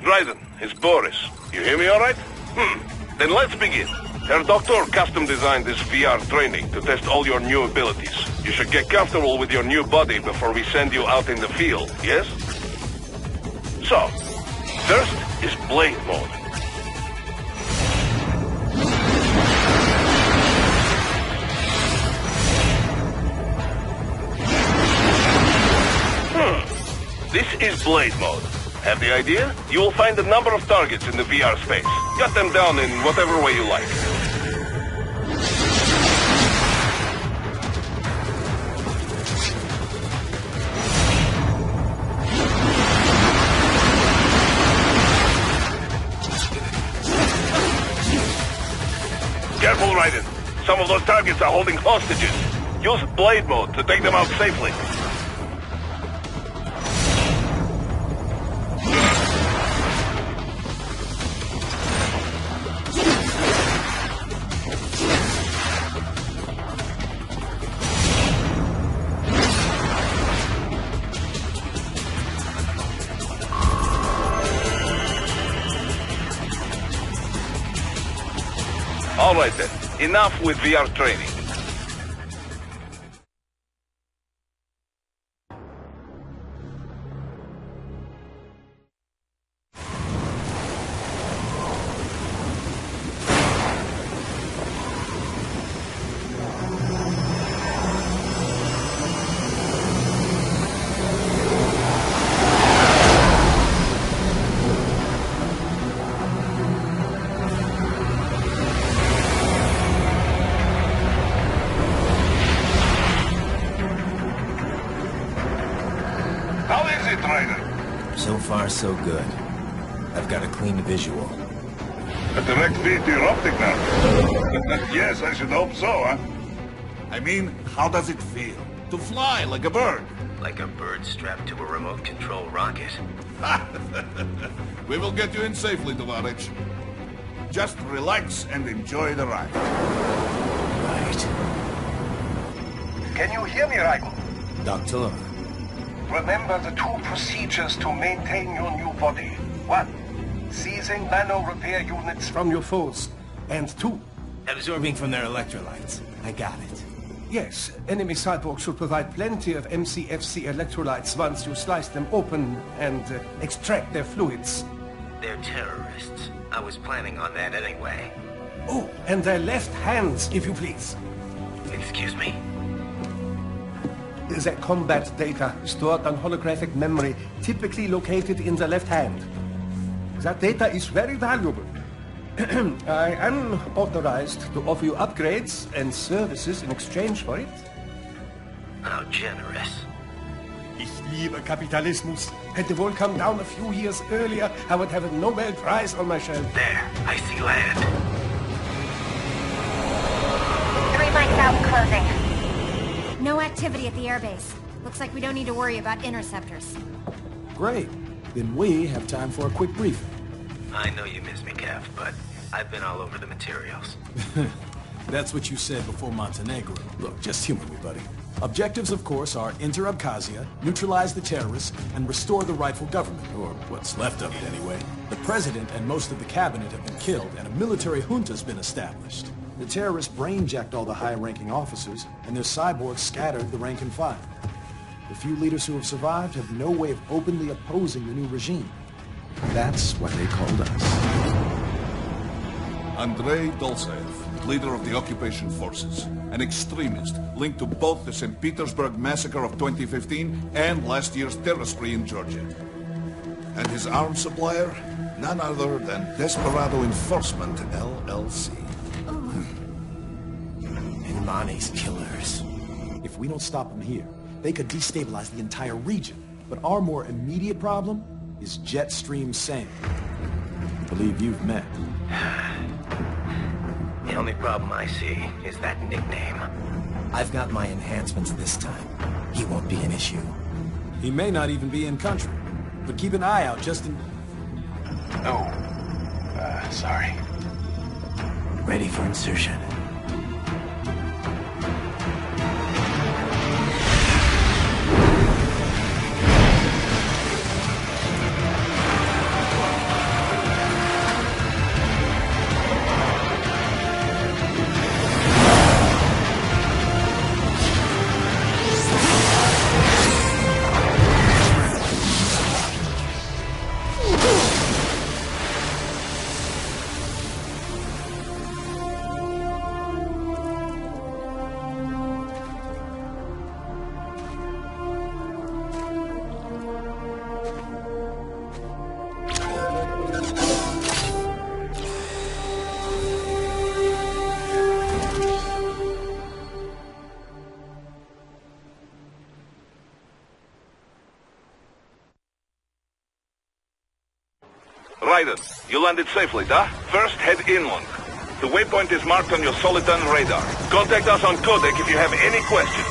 Dryden, it's Boris. You hear me all right? Then let's begin. Herr Doctor custom designed this VR training to test all your new abilities. You should get comfortable with your new body before we send you out in the field, yes? So, first is blade mode. This is blade mode. Have the idea? You will find a number of targets in the VR space. Cut them down in whatever way you like. Careful, Raiden. Some of those targets are holding hostages. Use blade mode to take them out safely. All right then, enough with VR training. So far, so good. I've got a clean visual. A direct feed to your optic now. Yes, I should hope so, huh? I mean, how does it feel? To fly like a bird? Like a bird strapped to a remote control rocket. We will get you in safely, Tovarich. Just relax and enjoy the ride. Right. Can you hear me, Raiden? Doctor. Remember the two procedures to maintain your new body. 1. Seizing nano repair units from your foes. And 2. Absorbing from their electrolytes. I got it. Yes, enemy cyborgs should provide plenty of MCFC electrolytes once you slice them open and extract their fluids. They're terrorists. I was planning on that anyway. Oh, and their left hands, if you please. Excuse me? The combat data stored on holographic memory, typically located in the left hand. That data is very valuable. I am authorized to offer you upgrades and services in exchange for it. How generous. Ich liebe Kapitalismus. Had the war come down a few years earlier, I would have a Nobel Prize on my shelf. There, I see land. 3 mics out, closing. No activity at the airbase. Looks like we don't need to worry about interceptors. Great. Then we have time for a quick briefing. I know you miss me, Kev, but I've been all over the materials. That's what you said before Montenegro. Look, just humor me, buddy. Objectives, of course, are enter Abkhazia, neutralize the terrorists, and restore the rightful government, or what's left of it anyway. The president and most of the cabinet have been killed, and a military junta's been established. The terrorists brain-jacked all the high-ranking officers, and their cyborgs scattered the rank and file. The few leaders who have survived have no way of openly opposing the new regime. That's why they called us. Andrei Dolzaev, leader of the occupation forces, an extremist linked to both the St. Petersburg massacre of 2015 and last year's terror spree in Georgia. And his arms supplier, none other than Desperado Enforcement, LLC. And Mani's killers. If we don't stop them here, they could destabilize the entire region. But our more immediate problem is Jetstream Sam. I believe you've met. The only problem I see is that nickname. I've got my enhancements this time. He won't be an issue. He may not even be in country, but keep an eye out just in... Oh, sorry. Ready for insertion. Raiden, you landed safely, da? First, head inland. The waypoint is marked on your Soliton radar. Contact us on Codec if you have any questions.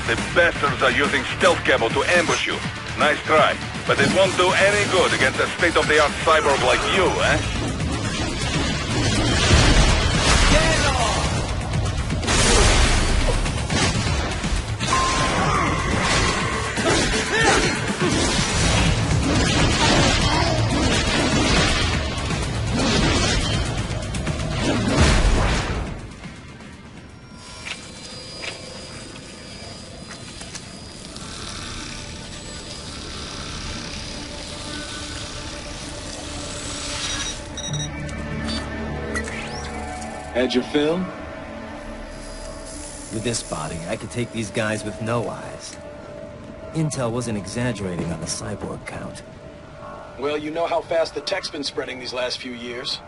The bastards are using stealth camo to ambush you. Nice try, but it won't do any good against a state-of-the-art cyborg like you, eh? Had your fill? With this body, I could take these guys with no eyes. Intel wasn't exaggerating on the cyborg count. Well, you know how fast the tech's been spreading these last few years.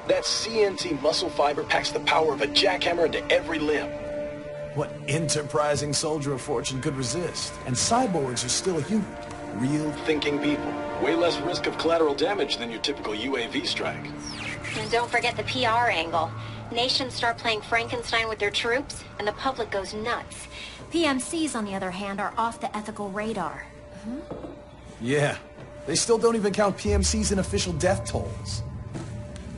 That CNT muscle fiber packs the power of a jackhammer into every limb. What enterprising soldier of fortune could resist? And cyborgs are still human. Real Thinking people. Way less risk of collateral damage than your typical UAV strike. And don't forget the PR angle. Nations start playing Frankenstein with their troops, and the public goes nuts. PMCs, on the other hand, are off the ethical radar. Yeah. They still don't even count PMCs in official death tolls.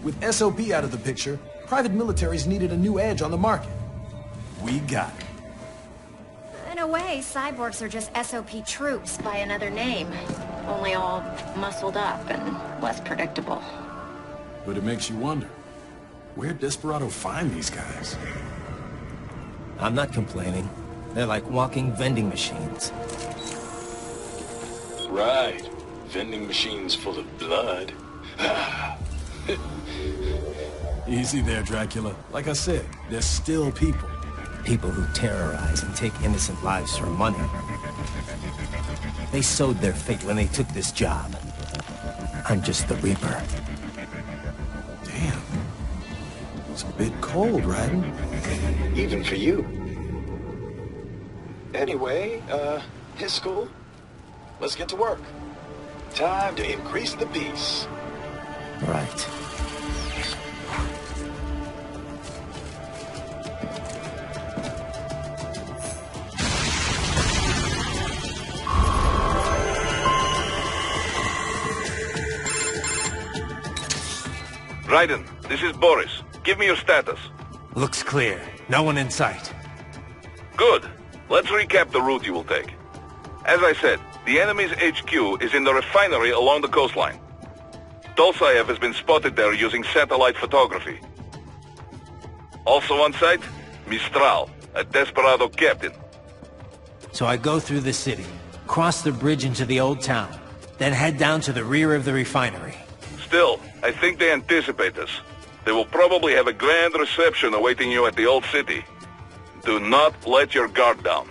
With SOP out of the picture, private militaries needed a new edge on the market. We got it. In a way, cyborgs are just SOP troops by another name. Only all muscled up and less predictable. But it makes you wonder, where'd Desperado find these guys? I'm not complaining. They're like walking vending machines. Right. Vending machines full of blood. Easy there, Dracula. Like I said, they're still people. People who terrorize and take innocent lives for money. They sowed their fate when they took this job. I'm just the Reaper. Damn. It's a bit cold, Raiden. Even for you. Anyway, his school. Let's get to work. Time to increase the peace. Right. Raiden, this is Boris. Give me your status. Looks clear. No one in sight. Good. Let's recap the route you will take. As I said, the enemy's HQ is in the refinery along the coastline. Dolsaev has been spotted there using satellite photography. Also on site, Mistral, a Desperado captain. So I go through the city, cross the bridge into the old town, then head down to the rear of the refinery. Still, I think they anticipate us. They will probably have a grand reception awaiting you at the old city. Do not let your guard down.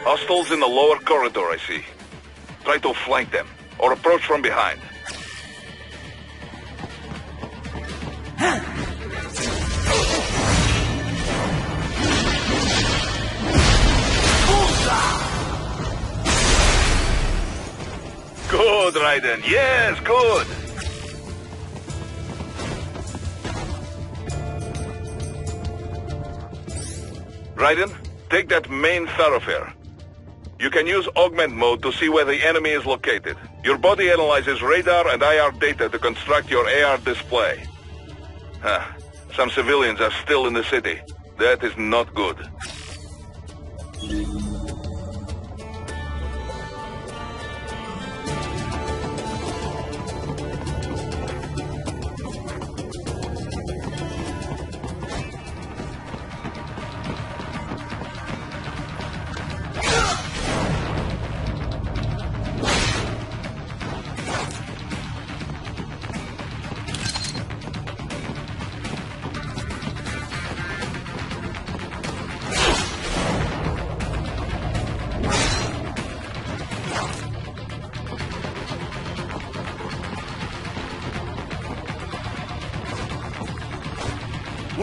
Hostiles in the lower corridor, I see. Try to flank them, or approach from behind. Good, Raiden. Yes, good. Raiden, take that main thoroughfare. You can use augment mode to see where the enemy is located. Your body analyzes radar and IR data to construct your AR display. Some civilians are still in the city. That is not good.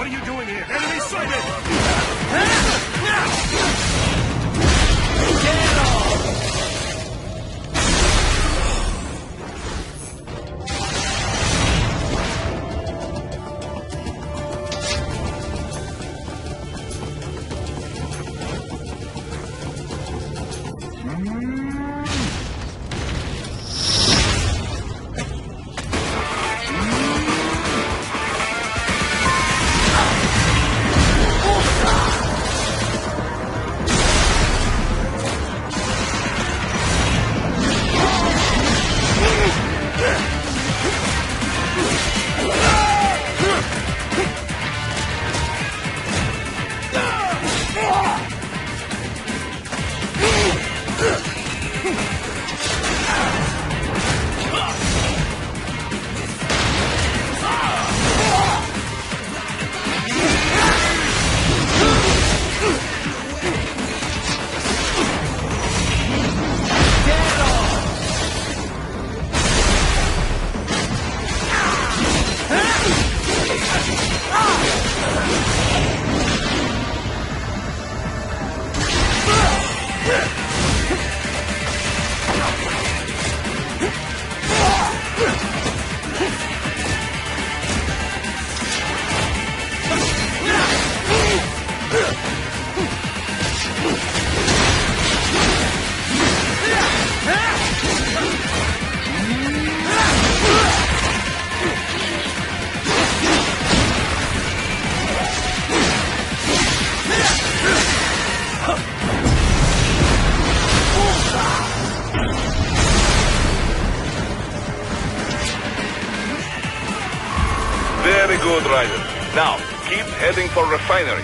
What are you doing here? Enemy sighted! Very good, Ryder. Now, keep heading for refinery.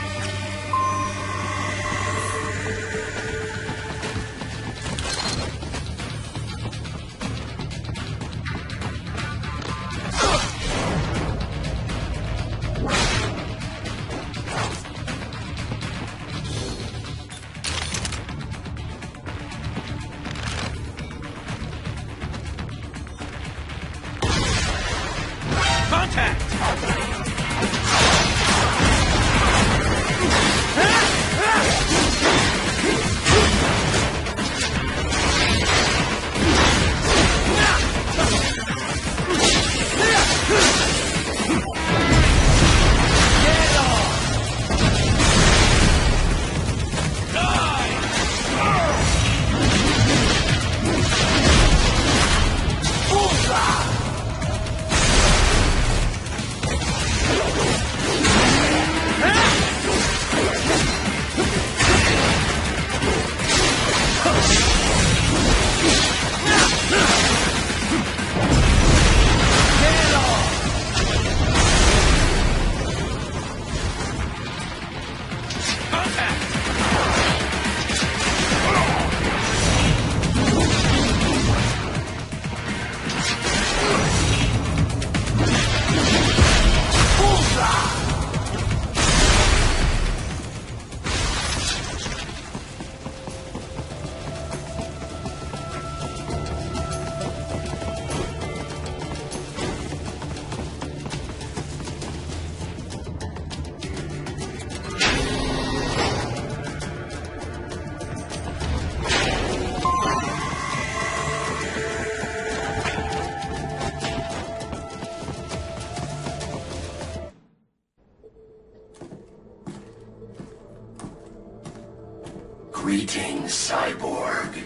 Greetings, cyborg.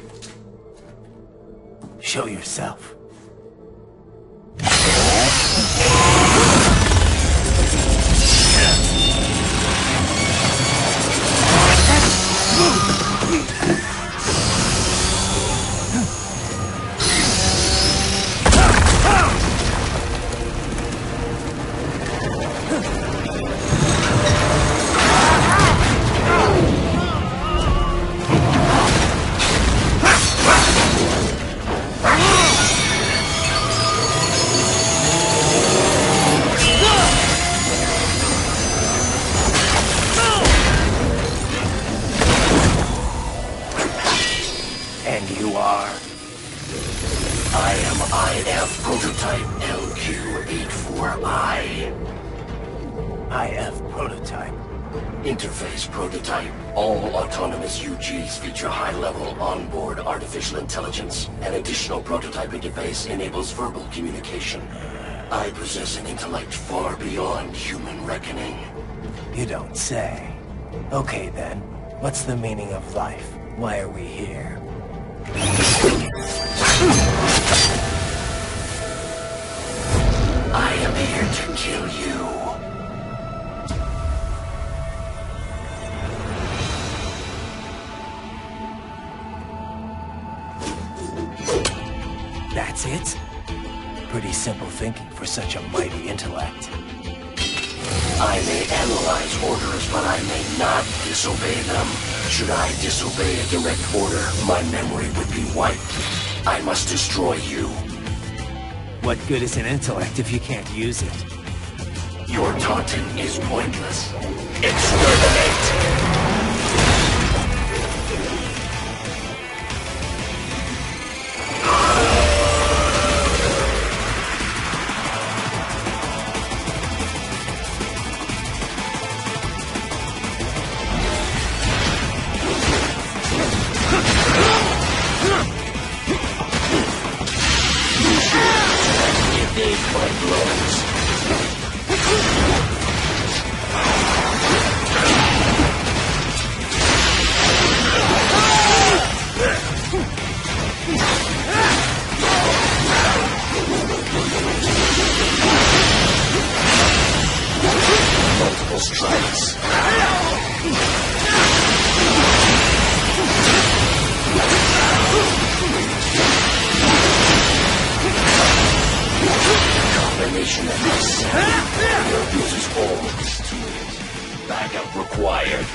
Show yourself. And you are? I am IF Prototype LQ-84I. IF prototype. Interface prototype. All autonomous UGs feature high-level onboard artificial intelligence. An additional prototype interface enables verbal communication. I possess an intellect far beyond human reckoning. You don't say. Okay then, what's the meaning of life? Why are we here? I am here to kill you. That's it? Pretty simple thinking for such a mighty intellect. I may analyze orders, but I may not disobey them. Should I disobey a direct order, my memory would be wiped. I must destroy you. What good is an intellect if you can't use it? Your taunting is pointless. Exterminate! Multiple strikes. Combination of this. Your uses all of this tools. Backup required.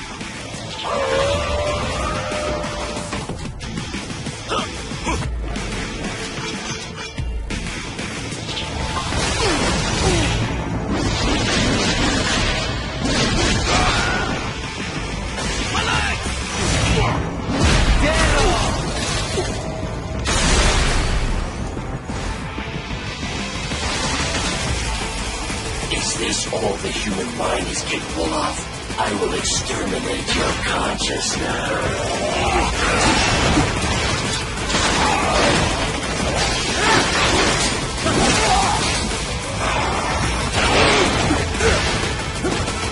Is this all the human mind is capable of? I will exterminate your consciousness.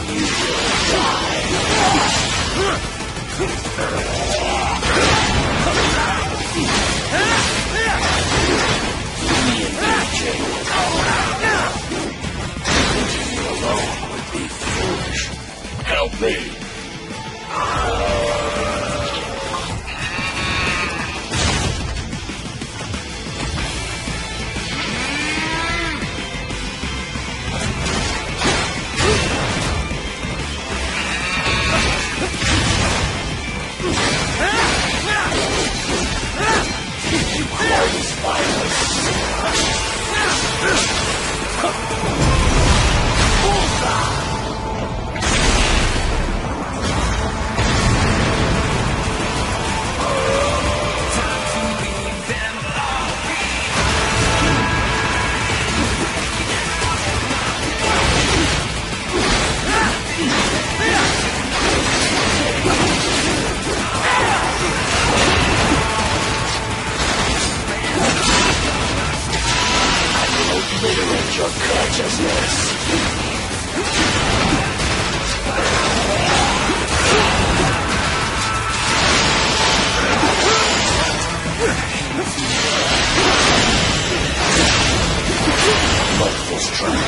You will die. Re-engaging. Alone would be foolish. Help me! Requires violence. Obliterate your consciousness. Multiple strike.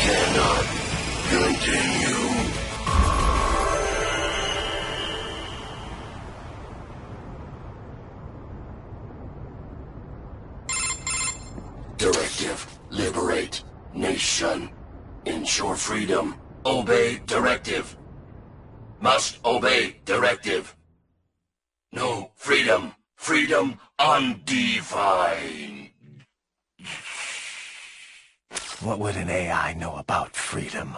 Cannot continue. Directive. Liberate. Nation. Ensure freedom. Obey directive. Must obey directive. No freedom Freedom undefined. What would an AI know about freedom?